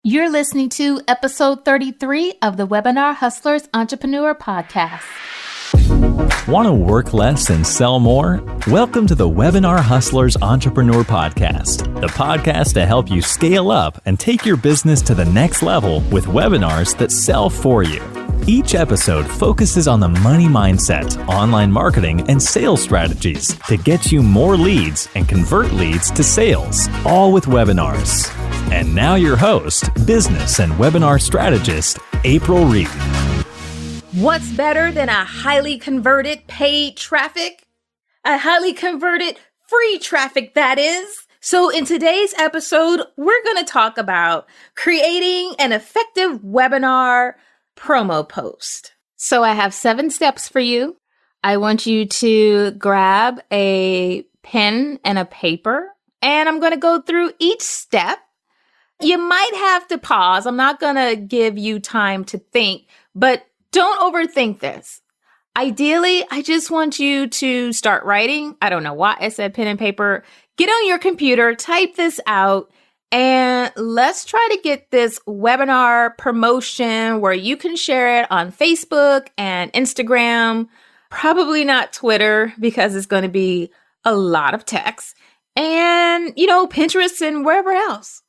You're listening to episode 33 of the Webinar Hustlers Entrepreneur Podcast. Want to work less and sell more? Welcome to the Webinar Hustlers Entrepreneur Podcast, the podcast to help you scale up and take your business to the next level with webinars that sell for you. Each episode focuses on the money mindset, online marketing, and sales strategies to get you more leads and convert leads to sales, all with webinars. And now your host, business and webinar strategist, Aprille Reed. What's better than a highly converted paid traffic? A highly converted free traffic, that is. So in today's episode, we're going to talk about creating an effective webinar promo post. So I have 7 steps for you. I want you to grab a pen and a paper, and I'm going to go through each step. You might have to pause. I'm not going to give you time to think, but don't overthink this. Ideally, I just want you to start writing. I don't know why I said pen and paper. Get on your computer, type this out, and let's try to get this webinar promotion where you can share it on Facebook and Instagram. Probably not Twitter because it's going to be a lot of text. And, Pinterest and wherever else.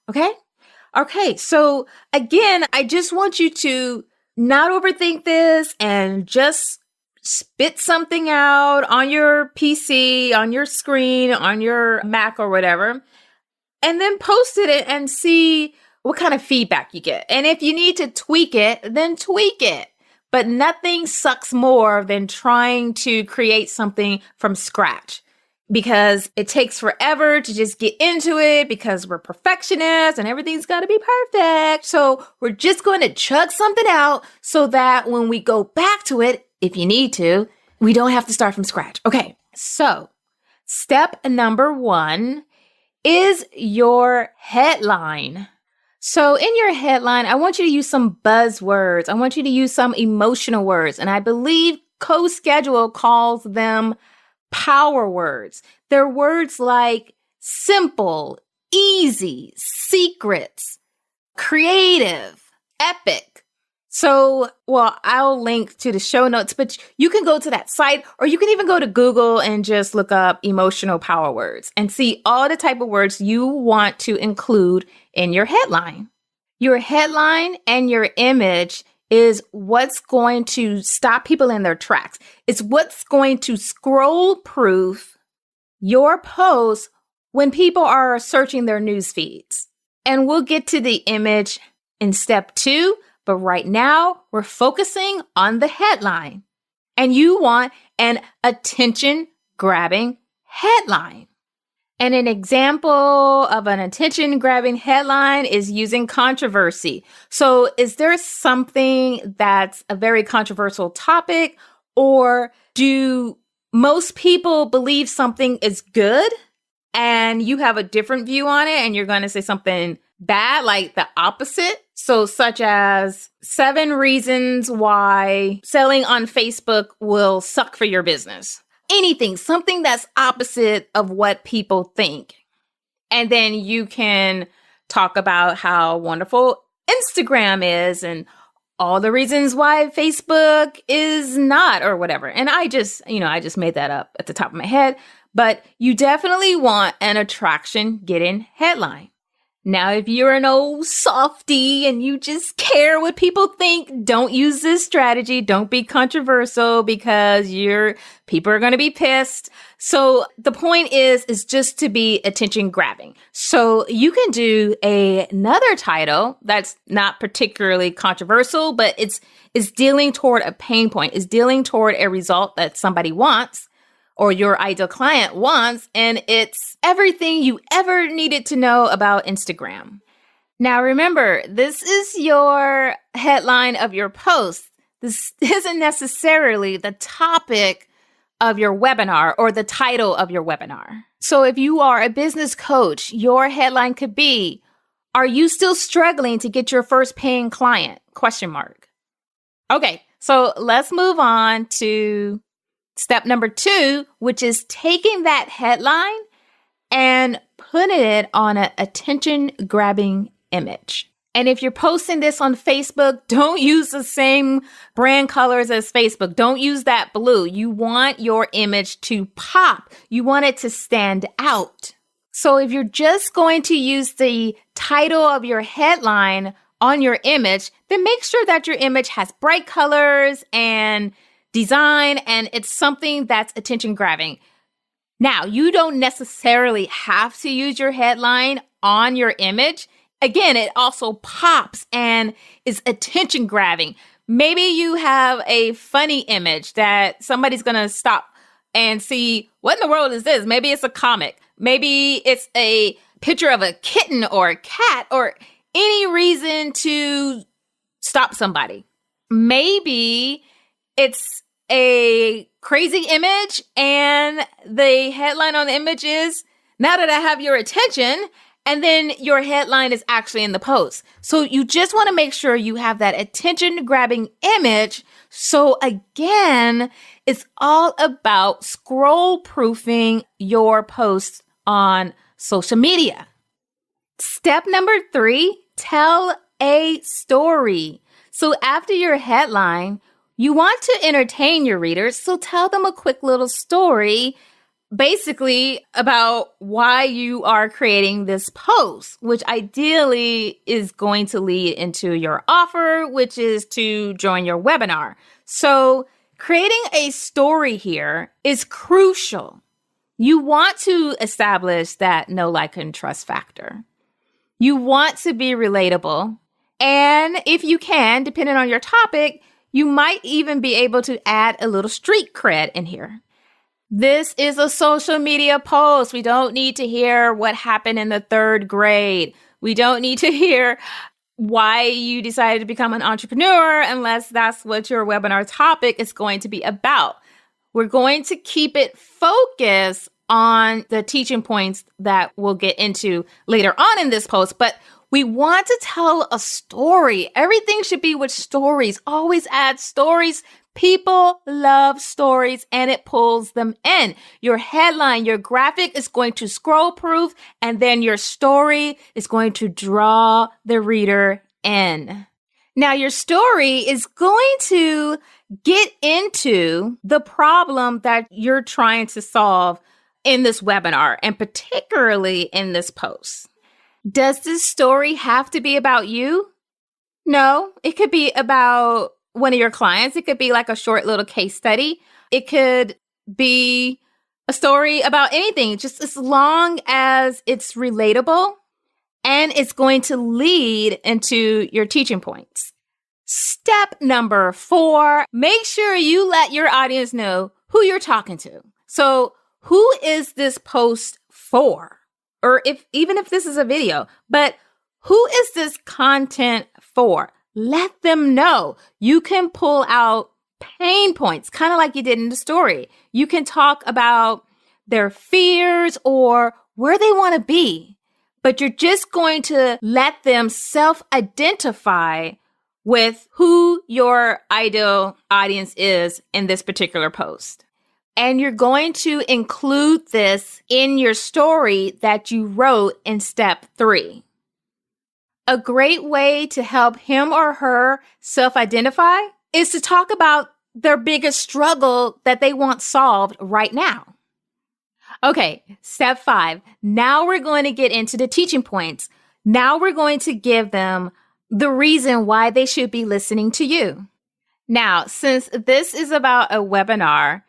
Okay, so again, I just want you to not overthink this and just spit something out on your PC, on your screen, on your Mac or whatever, and then post it and see what kind of feedback you get. And if you need to tweak it, then tweak it. But nothing sucks more than trying to create something from scratch, because it takes forever to just get into it because we're perfectionists and everything's got to be perfect. So we're just going to chug something out so that when we go back to it, if you need to, we don't have to start from scratch. Okay, so step number 1 is your headline. So in your headline, I want you to use some buzzwords. I want you to use some emotional words. And I believe CoSchedule calls them power words. They're words like simple, easy, secrets, creative, epic. So, I'll link to the show notes, but you can go to that site, or you can even go to Google and just look up emotional power words and see all the type of words you want to include in your headline. Your headline and your image is what's going to stop people in their tracks. It's what's going to scroll-proof your post when people are searching their news feeds. And we'll get to the image in step 2, but right now we're focusing on the headline. And you want an attention-grabbing headline. And an example of an attention-grabbing headline is using controversy. So is there something that's a very controversial topic, or do most people believe something is good and you have a different view on it and you're going to say something bad, like the opposite? So such as 7 reasons why selling on Facebook will suck for your business. Anything, something that's opposite of what people think. And then you can talk about how wonderful Instagram is and all the reasons why Facebook is not, or whatever. And I just made that up at the top of my head, but you definitely want an attraction getting headline. Now, if you're an old softy and you just care what people think, don't use this strategy. Don't be controversial because people are going to be pissed. So the point is just to be attention grabbing. So you can do another title that's not particularly controversial, but it's dealing toward a pain point. It's dealing toward a result that somebody wants, or your ideal client wants, and it's everything you ever needed to know about Instagram. Now remember, this is your headline of your post. This isn't necessarily the topic of your webinar or the title of your webinar. So if you are a business coach, your headline could be, "Are you still struggling to get your first paying client?" ? Okay, so let's move on to step number 2, which is taking that headline and putting it on an attention-grabbing image. And if you're posting this on Facebook, don't use the same brand colors as Facebook. Don't use that blue. You want your image to pop. You want it to stand out. So if you're just going to use the title of your headline on your image, then make sure that your image has bright colors and design, and it's something that's attention grabbing. Now, you don't necessarily have to use your headline on your image. Again, it also pops and is attention grabbing. Maybe you have a funny image that somebody's going to stop and see, what in the world is this? Maybe it's a comic. Maybe it's a picture of a kitten or a cat or any reason to stop somebody. Maybe it's a crazy image and the headline on the image is, now that I have your attention, and then your headline is actually in the post. So you just want to make sure you have that attention grabbing image. So again, it's all about scroll proofing your posts on social media. Step number 3, tell a story. So after your headline, you want to entertain your readers, so tell them a quick little story, basically about why you are creating this post, which ideally is going to lead into your offer, which is to join your webinar. So creating a story here is crucial. You want to establish that know, like, and trust factor. You want to be relatable. And if you can, depending on your topic, you might even be able to add a little street cred in here. This is a social media post. We don't need to hear what happened in the 3rd grade. We don't need to hear why you decided to become an entrepreneur unless that's what your webinar topic is going to be about. We're going to keep it focused on the teaching points that we'll get into later on in this post, but we want to tell a story. Everything should be with stories. Always add stories. People love stories and it pulls them in. Your headline, your graphic is going to scroll proof, and then your story is going to draw the reader in. Now, your story is going to get into the problem that you're trying to solve in this webinar, and particularly in this post. Does this story have to be about you? No, it could be about one of your clients. It could be like a short little case study. It could be a story about anything, just as long as it's relatable and it's going to lead into your teaching points. Step number 4, make sure you let your audience know who you're talking to. So who is this post for? Or even if this is a video, but who is this content for? Let them know. You can pull out pain points, kind of like you did in the story. You can talk about their fears or where they want to be, but you're just going to let them self-identify with who your ideal audience is in this particular post. And you're going to include this in your story that you wrote in step 3. A great way to help him or her self-identify is to talk about their biggest struggle that they want solved right now. Okay, step 5. Now we're going to get into the teaching points. Now we're going to give them the reason why they should be listening to you. Now, since this is about a webinar,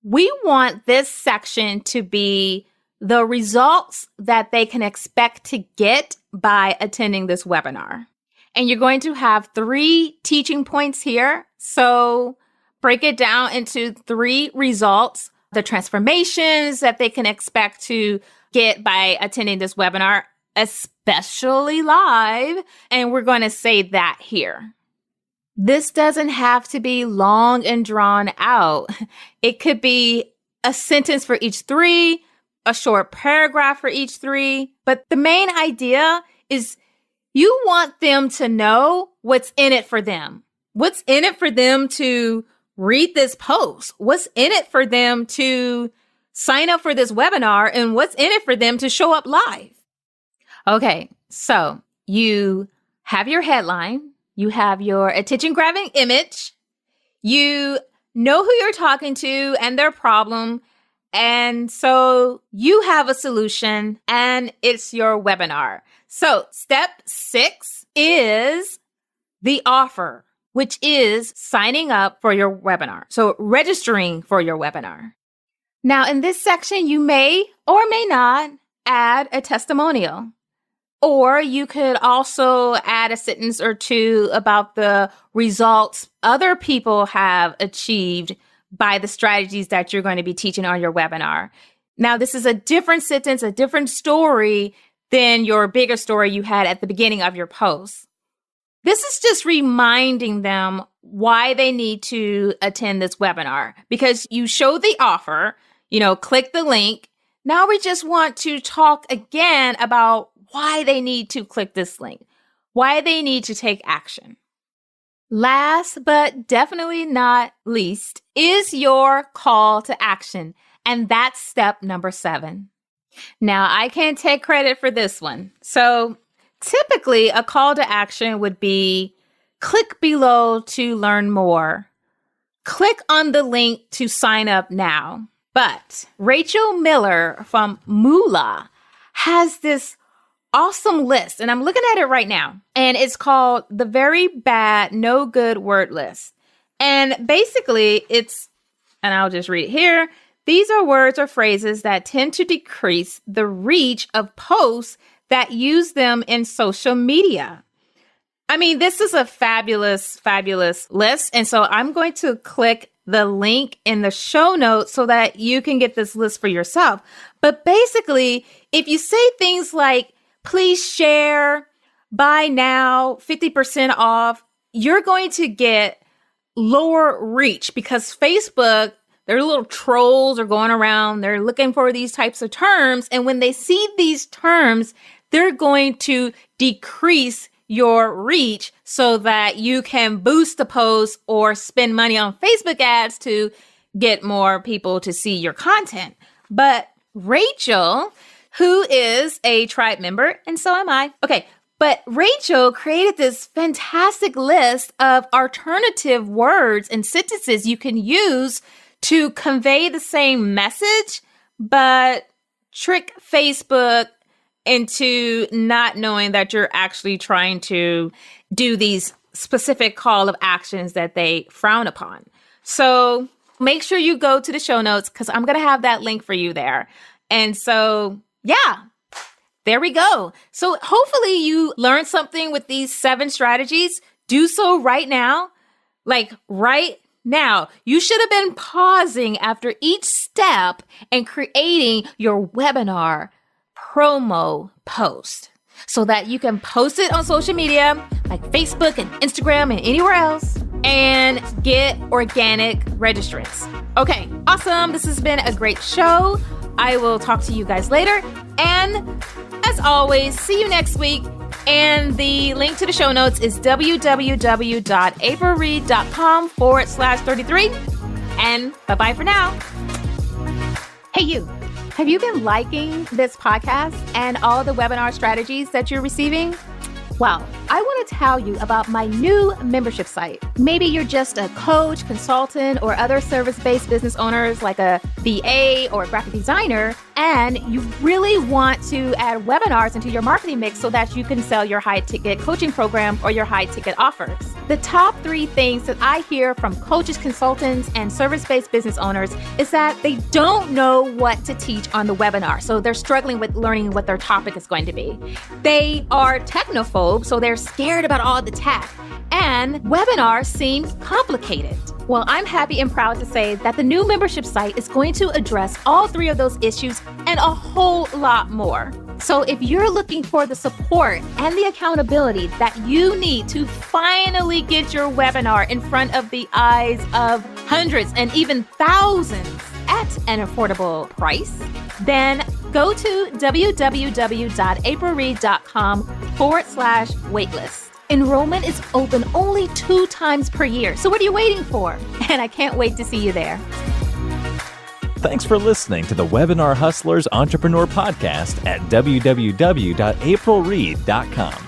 we want this section to be the results that they can expect to get by attending this webinar. And you're going to have 3 teaching points here. So break it down into 3 results, the transformations that they can expect to get by attending this webinar, especially live. And we're going to say that here. This doesn't have to be long and drawn out. It could be a sentence for each 3, a short paragraph for each 3. But the main idea is you want them to know what's in it for them. What's in it for them to read this post? What's in it for them to sign up for this webinar? And what's in it for them to show up live? Okay, so you have your headline, you have your attention-grabbing image, you know who you're talking to and their problem, and so you have a solution, and it's your webinar. So step 6 is the offer, which is signing up for your webinar. So registering for your webinar. Now, in this section, you may or may not add a testimonial, or you could also add a sentence or two about the results other people have achieved by the strategies that you're going to be teaching on your webinar. Now, this is a different sentence, a different story than your bigger story you had at the beginning of your post. This is just reminding them why they need to attend this webinar, because you show the offer, click the link. Now we just want to talk again about why they need to click this link, why they need to take action. Last but definitely not least is your call to action, and that's step number 7. Now, I can't take credit for this one. So typically, a call to action would be click below to learn more. Click on the link to sign up now. But Rachel Miller from Moolah has this awesome list, and I'm looking at it right now, and it's called the Very Bad No Good Word List. And basically, and I'll just read it here. These are words or phrases that tend to decrease the reach of posts that use them in social media. I mean, this is a fabulous, fabulous list. And so I'm going to click the link in the show notes so that you can get this list for yourself. But basically, if you say things like, please share, buy now, 50% off, you're going to get lower reach because Facebook, their little trolls are going around. They're looking for these types of terms. And when they see these terms, they're going to decrease your reach so that you can boost the post or spend money on Facebook ads to get more people to see your content. But Rachel, who is a tribe member, and so am I. Okay, but Rachel created this fantastic list of alternative words and sentences you can use to convey the same message, but trick Facebook into not knowing that you're actually trying to do these specific call of actions that they frown upon. So make sure you go to the show notes because I'm going to have that link for you there. And so, yeah, there we go. So hopefully you learned something with these 7 strategies. Do so right now, like right now. You should have been pausing after each step and creating your webinar promo post so that you can post it on social media like Facebook and Instagram and anywhere else and get organic registrants. Okay, awesome. This has been a great show. I will talk to you guys later. And as always, see you next week. And the link to the show notes is www.aprilreed.com/33. And bye-bye for now. Hey, you. Have you been liking this podcast and all the webinar strategies that you're receiving? Well, I want to tell you about my new membership site. Maybe you're just a coach, consultant, or other service-based business owners like a VA or a graphic designer, and you really want to add webinars into your marketing mix so that you can sell your high-ticket coaching program or your high-ticket offers. The top 3 things that I hear from coaches, consultants, and service-based business owners is that they don't know what to teach on the webinar, so they're struggling with learning what their topic is going to be. They are technophobes, so they're scared about all the tech, and webinars seem complicated. Well, I'm happy and proud to say that the new membership site is going to address all 3 of those issues and a whole lot more. So if you're looking for the support and the accountability that you need to finally get your webinar in front of the eyes of hundreds and even thousands at an affordable price, then go to www.aprilreed.com/waitlist. Enrollment is open only 2 times per year. So what are you waiting for? And I can't wait to see you there. Thanks for listening to the Webinar Hustlers Entrepreneur Podcast at www.aprilreed.com.